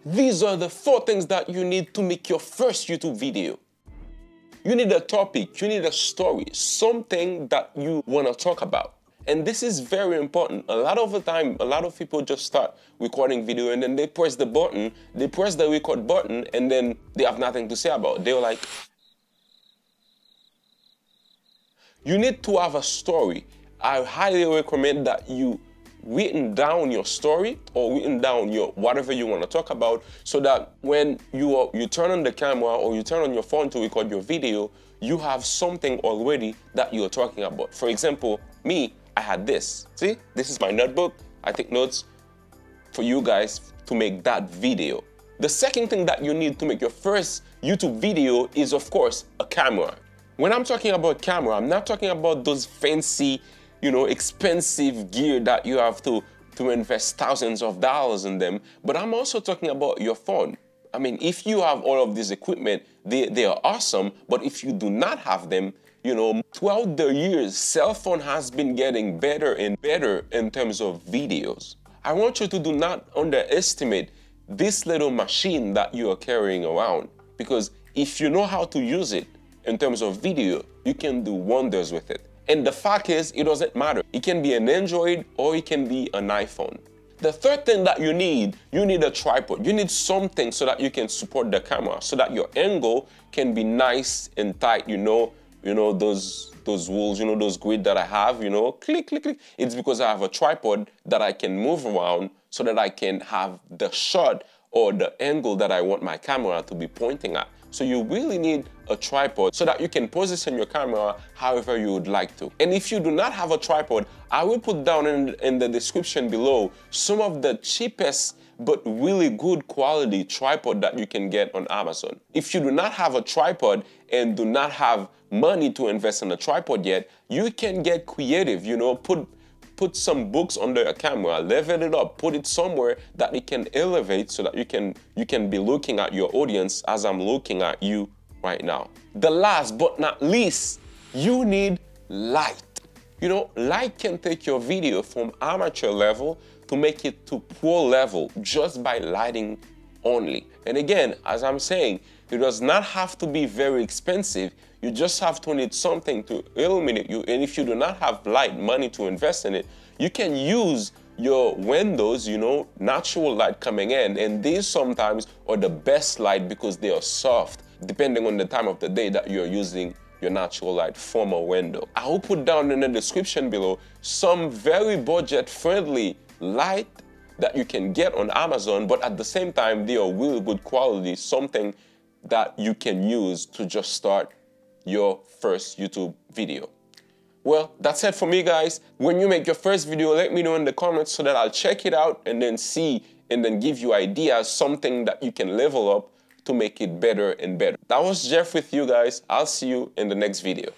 These are the 4 things that you need to make your first YouTube video. You need a topic, you need a story, something that you want to talk about. And this is very important. A lot of the time, a lot of people just start recording video and then they press the button, they press the record button, and then they have nothing to say about it. They're like, you need to have a story. I highly recommend that you written down your story or written down your whatever you want to talk about, so that when you turn on the camera or you turn on your phone to record your video, you have something already that you're talking about. For example, me, I had this. See, this is my notebook. I take notes for you guys to make that video. The second thing that you need to make your first YouTube video is, of course, a camera. When I'm talking about camera, I'm not talking about those fancy, expensive gear that you have to invest thousands of dollars in them, but I'm also talking about your phone. I mean, if you have all of this equipment, they are awesome, but if you do not have them, throughout the years, cell phone has been getting better and better in terms of videos. I want you to do not underestimate this little machine that you are carrying around, because if you know how to use it in terms of video, you can do wonders with it. And the fact is, it doesn't matter. It can be an Android or it can be an iPhone. The third thing that you need a tripod. You need something so that you can support the camera, so that your angle can be nice and tight, those rules, those grid that I have, click, click, click. It's because I have a tripod that I can move around so that I can have the shot or the angle that I want my camera to be pointing at. So you really need a tripod so that you can position your camera however you would like to. And if you do not have a tripod, I will put down in the description below some of the cheapest but really good quality tripod that you can get on Amazon. If you do not have a tripod and do not have money to invest in a tripod yet, you can get creative, put some books under a camera, level it up, put it somewhere that it can elevate so that you can be looking at your audience as I'm looking at you right now. The last but not least, you need light. Light can take your video from amateur level to make it to pro level just by lighting only. And again, as I'm saying, it does not have to be very expensive. You just have to need something to illuminate you. And if you do not have light money to invest in it, you can use your windows, natural light coming in. And these sometimes are the best light because they are soft, depending on the time of the day that you're using your natural light from a window. I will put down in the description below some very budget-friendly light that you can get on Amazon, but at the same time, they are really good quality, something that you can use to just start your first YouTube video. Well, that's it for me, guys. When you make your first video, let me know in the comments so that I'll check it out and then see and then give you ideas, something that you can level up to make it better and better. That was Jeff with you guys. I'll see you in the next video.